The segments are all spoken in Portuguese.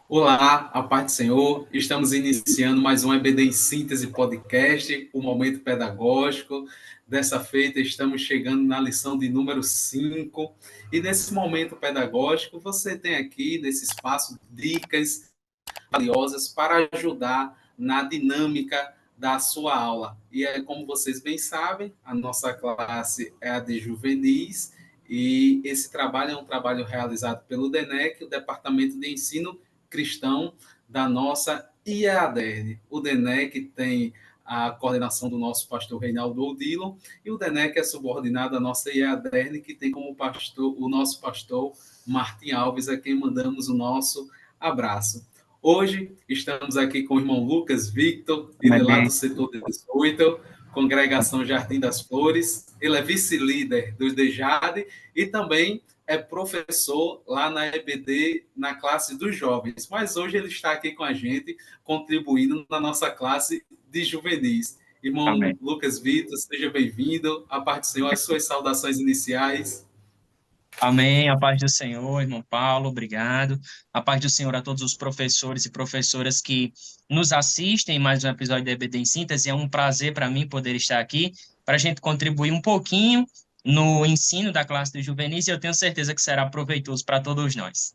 Olá, a paz do Senhor. Estamos iniciando mais um EBD em Síntese Podcast, o momento pedagógico. Dessa feita, estamos chegando na lição de número 5. E nesse momento pedagógico, você tem aqui, nesse espaço, dicas valiosas para ajudar na dinâmica da sua aula. E é como vocês bem sabem, a nossa classe é a de juvenis, e esse trabalho é um trabalho realizado pelo DENEC, o Departamento de Ensino Cristão da nossa IADERN. O DENEC tem a coordenação do nosso pastor Reinaldo Odilo, e o DENEC é subordinado à nossa IADERN, que tem como pastor o nosso pastor Martim Alves, a quem mandamos o nosso abraço. Hoje estamos aqui com o irmão Lucas Victor, ele é lá do Amém. setor 18, Congregação Jardim das Flores. Ele é vice-líder do DEJADE e também é professor lá na EBD, na classe dos jovens. Mas hoje ele está aqui com a gente, contribuindo na nossa classe de juvenis. Irmão Amém. Lucas Victor, seja bem-vindo. A parte do Senhor, as suas saudações iniciais. Amém. A paz do Senhor, irmão Paulo, obrigado. A paz do Senhor a todos os professores e professoras que nos assistem em mais um episódio da EBD em Síntese. É um prazer para mim poder estar aqui para a gente contribuir um pouquinho no ensino da classe de juvenis e eu tenho certeza que será proveitoso para todos nós.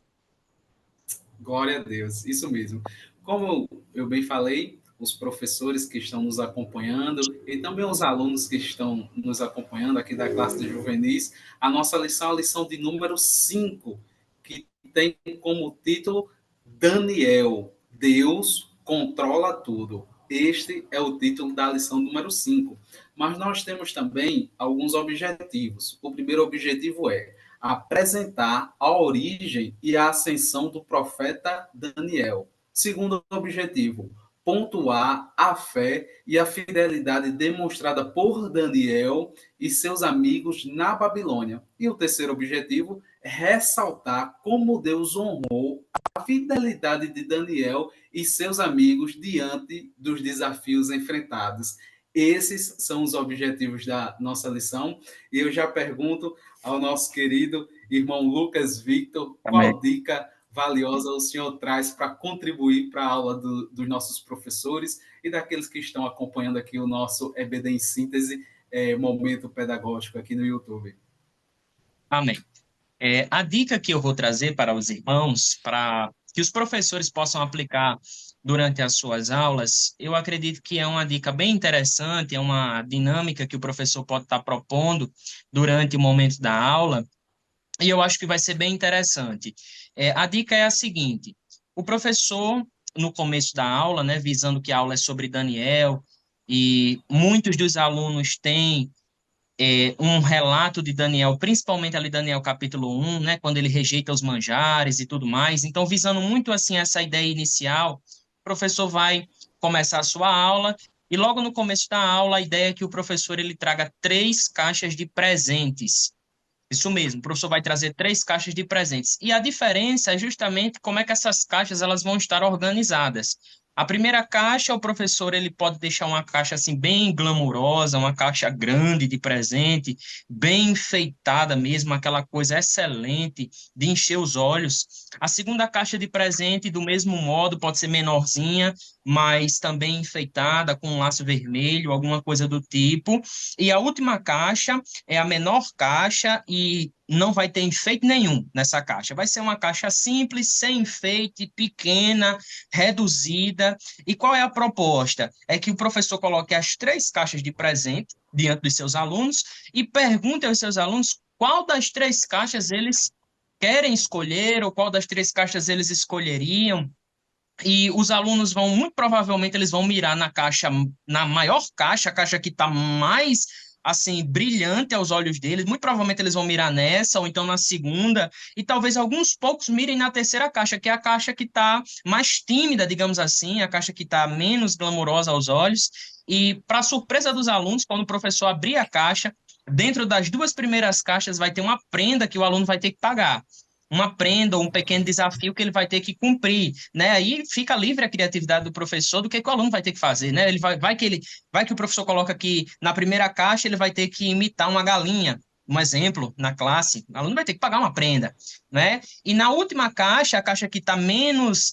Glória a Deus, isso mesmo. Como eu bem falei, os professores que estão nos acompanhando e também os alunos que estão nos acompanhando aqui da classe de juvenis, a nossa lição é a lição de número 5, que tem como título Daniel, Deus controla tudo. Este é o título da lição número 5. Mas nós temos também alguns objetivos. O primeiro objetivo é apresentar a origem e a ascensão do profeta Daniel. Segundo objetivo, pontuar a fé e a fidelidade demonstrada por Daniel e seus amigos na Babilônia. E o terceiro objetivo é ressaltar como Deus honrou a fidelidade de Daniel e seus amigos diante dos desafios enfrentados. Esses são os objetivos da nossa lição. E eu já pergunto ao nosso querido irmão Lucas Victor, Amém. qual dica valiosa o senhor traz para contribuir para a aula dos nossos professores e daqueles que estão acompanhando aqui o nosso EBD em Síntese, momento pedagógico aqui no YouTube. Amém. A dica que eu vou trazer para os irmãos, para que os professores possam aplicar durante as suas aulas, eu acredito que é uma dica bem interessante, é uma dinâmica que o professor pode estar propondo durante o momento da aula, e eu acho que vai ser bem interessante. A dica é a seguinte: o professor, no começo da aula, né, visando que a aula é sobre Daniel, e muitos dos alunos têm um relato de Daniel, principalmente ali Daniel capítulo 1, né, quando ele rejeita os manjares e tudo mais. Então, visando muito assim essa ideia inicial, o professor vai começar a sua aula e logo no começo da aula a ideia é que o professor ele traga 3 caixas de presentes. Isso mesmo, o professor vai trazer 3 caixas de presentes. E a diferença é justamente como é que essas caixas elas vão estar organizadas. A primeira caixa, o professor ele pode deixar uma caixa assim bem glamurosa, uma caixa grande de presente, bem enfeitada mesmo, aquela coisa excelente de encher os olhos. A segunda caixa de presente, do mesmo modo, pode ser menorzinha, mas também enfeitada com um laço vermelho, alguma coisa do tipo. E a última caixa é a menor caixa e não vai ter enfeite nenhum nessa caixa. Vai ser uma caixa simples, sem enfeite, pequena, reduzida. E qual é a proposta? É que o professor coloque as 3 caixas de presente diante dos seus alunos e pergunte aos seus alunos qual das 3 caixas eles querem escolher ou qual das 3 caixas eles escolheriam. E os alunos vão, muito provavelmente, eles vão mirar na caixa, na maior caixa, a caixa que está mais, assim, brilhante aos olhos deles. Muito provavelmente eles vão mirar nessa, ou então na segunda. E talvez alguns poucos mirem na terceira caixa, que é a caixa que está mais tímida, digamos assim, a caixa que está menos glamourosa aos olhos. E, para surpresa dos alunos, quando o professor abrir a caixa, dentro das 2 primeiras caixas vai ter uma prenda que o aluno vai ter que pagar, uma prenda ou um pequeno desafio que ele vai ter que cumprir, né? Aí fica livre a criatividade do professor do que o aluno vai ter que fazer, né? Vai que o professor coloca que na primeira caixa ele vai ter que imitar uma galinha, um exemplo, na classe, o aluno vai ter que pagar uma prenda, né? E na última caixa, a caixa que tá menos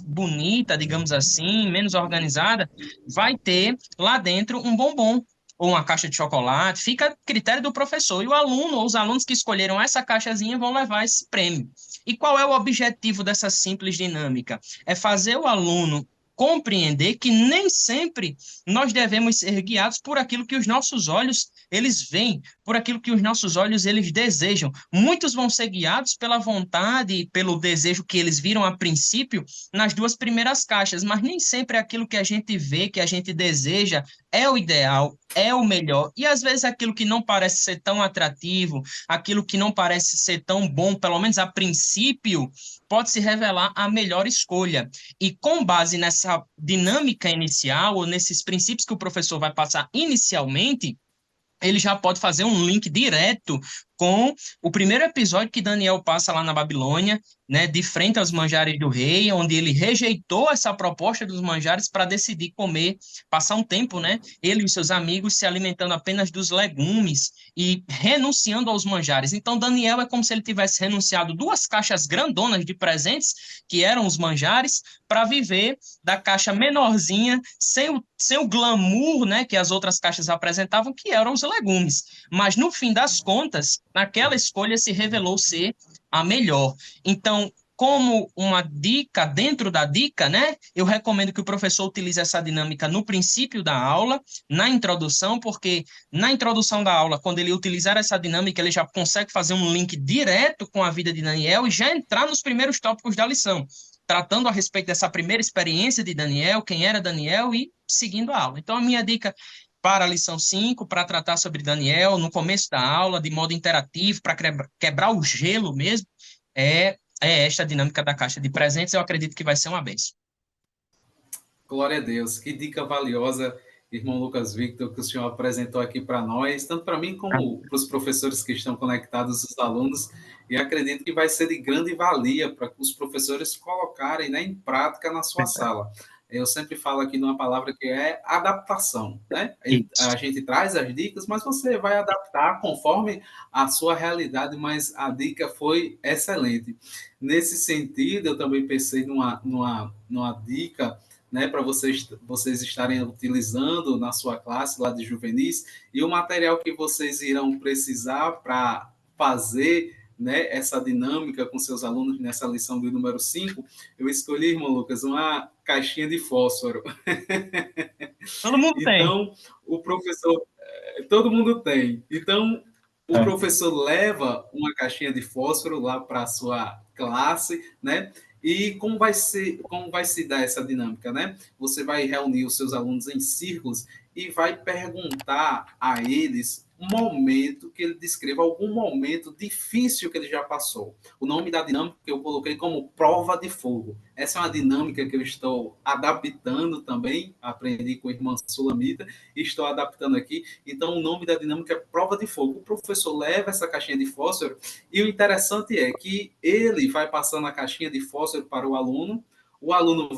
bonita, digamos assim, menos organizada, vai ter lá dentro um bombom ou uma caixa de chocolate, fica a critério do professor. E o aluno ou os alunos que escolheram essa caixazinha vão levar esse prêmio. E qual é o objetivo dessa simples dinâmica? É fazer o aluno compreender que nem sempre nós devemos ser guiados por aquilo que os nossos olhos eles veem, por aquilo que os nossos olhos eles desejam. Muitos vão ser guiados pela vontade e pelo desejo que eles viram a princípio nas duas primeiras caixas, mas nem sempre aquilo que a gente vê, que a gente deseja, é o ideal, é o melhor. E às vezes aquilo que não parece ser tão atrativo, aquilo que não parece ser tão bom, pelo menos a princípio, pode se revelar a melhor escolha. E com base nessa dinâmica inicial, ou nesses princípios que o professor vai passar inicialmente, ele já pode fazer um link direto com o primeiro episódio que Daniel passa lá na Babilônia, né, de frente aos manjares do rei, onde ele rejeitou essa proposta dos manjares para decidir comer, passar um tempo, né, ele e os seus amigos se alimentando apenas dos legumes e renunciando aos manjares. Então, Daniel é como se ele tivesse renunciado duas caixas grandonas de presentes, que eram os manjares, para viver da caixa menorzinha, sem o glamour, né, que as outras caixas apresentavam, que eram os legumes. Mas, no fim das contas, aquela escolha se revelou ser a melhor. Então, como uma dica dentro da dica, né? Eu recomendo que o professor utilize essa dinâmica no princípio da aula, na introdução, porque na introdução da aula, quando ele utilizar essa dinâmica, ele já consegue fazer um link direto com a vida de Daniel e já entrar nos primeiros tópicos da lição, tratando a respeito dessa primeira experiência de Daniel, quem era Daniel e seguindo a aula. Então, a minha dica para a lição 5, para tratar sobre Daniel, no começo da aula, de modo interativo, para quebrar o gelo mesmo, é esta dinâmica da caixa de presentes. Eu acredito que vai ser uma benção. Glória a Deus. Que dica valiosa, irmão Lucas Victor, que o senhor apresentou aqui para nós, tanto para mim como para os professores que estão conectados, os alunos, e acredito que vai ser de grande valia para os professores colocarem, né, em prática na sua sala. Eu sempre falo aqui numa palavra que é adaptação, né? Isso. A gente traz as dicas, mas você vai adaptar conforme a sua realidade, mas a dica foi excelente. Nesse sentido, eu também pensei numa dica, né, para vocês estarem utilizando na sua classe lá de juvenis, e o material que vocês irão precisar para fazer, né, essa dinâmica com seus alunos nessa lição do número 5, eu escolhi, irmão Lucas, uma caixinha de fósforo. Todo mundo tem. Então, o professor, todo mundo tem. Então, o É. professor leva uma caixinha de fósforo lá para a sua classe, né? E como vai se dar essa dinâmica, né? Você vai reunir os seus alunos em círculos e vai perguntar a eles um momento que ele descreva algum momento difícil que ele já passou. O nome da dinâmica que eu coloquei como prova de fogo. Essa é uma dinâmica que eu estou adaptando também, aprendi com a irmã Sulamita e estou adaptando aqui. Então, o nome da dinâmica é prova de fogo. O professor leva essa caixinha de fósforo e o interessante é que ele vai passando a caixinha de fósforo para o aluno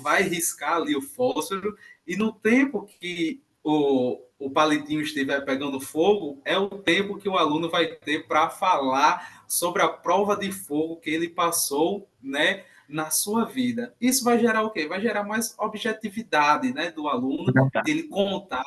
vai riscar ali o fósforo e no tempo que o palitinho estiver pegando fogo, é o tempo que o aluno vai ter para falar sobre a prova de fogo que ele passou, né, na sua vida. Isso vai gerar o quê? Vai gerar mais objetividade, né, do aluno, dele contar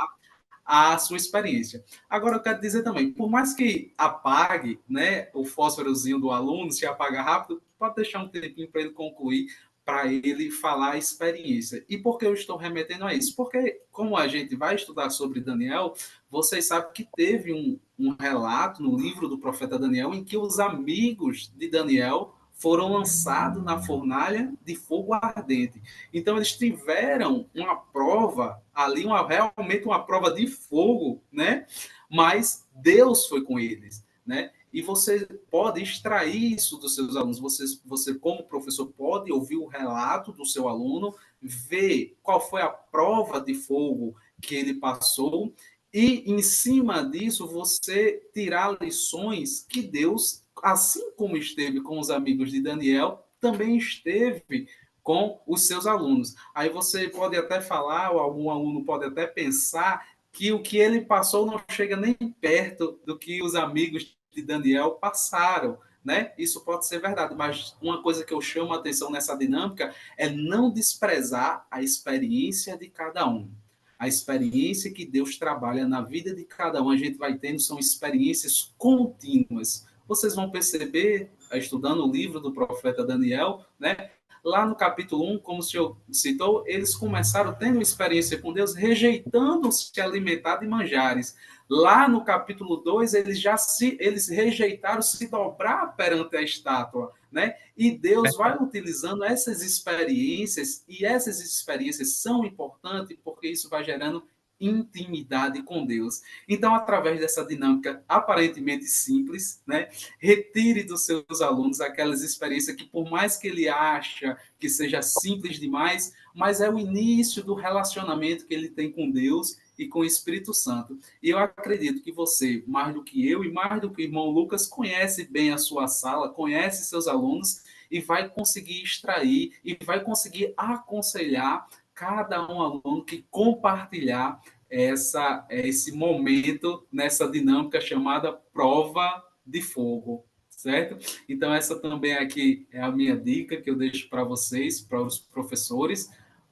a sua experiência. Agora, eu quero dizer também, por mais que apague, né, o fósforozinho do aluno, se apaga rápido, pode deixar um tempinho para ele concluir, para ele falar a experiência. E por que eu estou remetendo a isso? Porque, como a gente vai estudar sobre Daniel, vocês sabem que teve um relato no livro do profeta Daniel em que os amigos de Daniel foram lançados na fornalha de fogo ardente. Então, eles tiveram uma prova ali, realmente uma prova de fogo, né? Mas Deus foi com eles, né? E você pode extrair isso dos seus alunos. Você, como professor, pode ouvir o relato do seu aluno, ver qual foi a prova de fogo que ele passou e, em cima disso, você tirar lições que Deus, assim como esteve com os amigos de Daniel, também esteve com os seus alunos. Aí você pode até falar, ou algum aluno pode até pensar que o que ele passou não chega nem perto do que os amigos de Daniel passaram, né? Isso pode ser verdade, mas uma coisa que eu chamo a atenção nessa dinâmica é não desprezar a experiência de cada um. A experiência que Deus trabalha na vida de cada um, a gente vai tendo, são experiências contínuas. Vocês vão perceber, estudando o livro do profeta Daniel, né? Lá no capítulo 1, como o senhor citou, eles começaram tendo uma experiência com Deus, rejeitando se alimentar de manjares. Lá no capítulo 2, eles rejeitaram se dobrar perante a estátua, né? E Deus vai utilizando essas experiências, e essas experiências são importantes porque isso vai gerando intimidade com Deus. Então, através dessa dinâmica aparentemente simples, né, retire dos seus alunos aquelas experiências que, por mais que ele acha que seja simples demais, mas é o início do relacionamento que ele tem com Deus e com o Espírito Santo. E eu acredito que você, mais do que eu e mais do que o irmão Lucas, conhece bem a sua sala, conhece seus alunos e vai conseguir extrair e vai conseguir aconselhar cada um aluno que compartilhar esse momento nessa dinâmica chamada prova de fogo, certo? Então, essa também aqui é a minha dica que eu deixo para vocês, para os professores.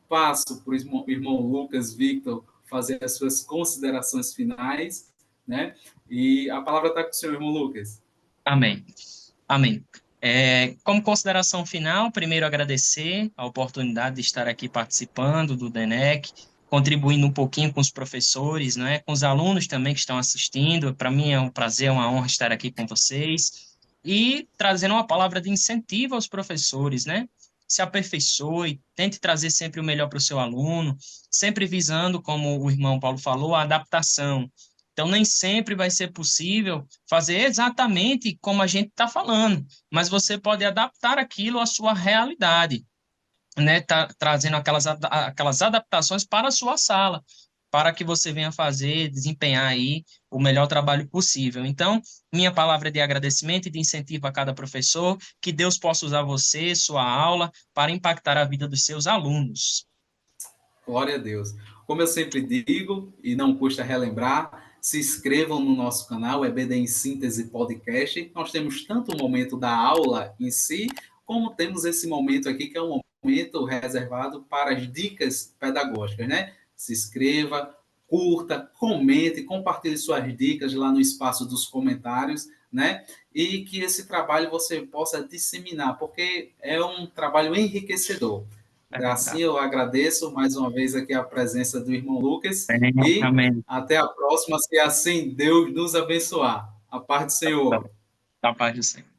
Passo para o irmão Lucas Victor fazer as suas considerações finais, né? E a palavra está com o senhor, irmão Lucas. Amém. Amém. Como consideração final, primeiro agradecer a oportunidade de estar aqui participando do DENEC, contribuindo um pouquinho com os professores, né, com os alunos também que estão assistindo. Para mim é um prazer, uma honra estar aqui com vocês e trazendo uma palavra de incentivo aos professores, né? Se aperfeiçoe, tente trazer sempre o melhor para o seu aluno, sempre visando, como o irmão Paulo falou, a adaptação. Então, nem sempre vai ser possível fazer exatamente como a gente está falando, mas você pode adaptar aquilo à sua realidade, né? Trazendo aquelas adaptações para a sua sala, para que você venha fazer, desempenhar aí o melhor trabalho possível. Então, minha palavra é de agradecimento e de incentivo a cada professor, que Deus possa usar você, sua aula, para impactar a vida dos seus alunos. Glória a Deus. Como eu sempre digo, e não custa relembrar, se inscrevam no nosso canal, EBD em Síntese Podcast. Nós temos tanto o momento da aula em si, como temos esse momento aqui, que é um momento reservado para as dicas pedagógicas, né? Se inscreva, curta, comente, compartilhe suas dicas lá no espaço dos comentários, né? E que esse trabalho você possa disseminar, porque é um trabalho enriquecedor. É Assim, verdade. eu agradeço mais uma vez aqui a presença do irmão Lucas e Amém. até a próxima, se assim Deus nos abençoar. A paz do Senhor. Da paz do Senhor.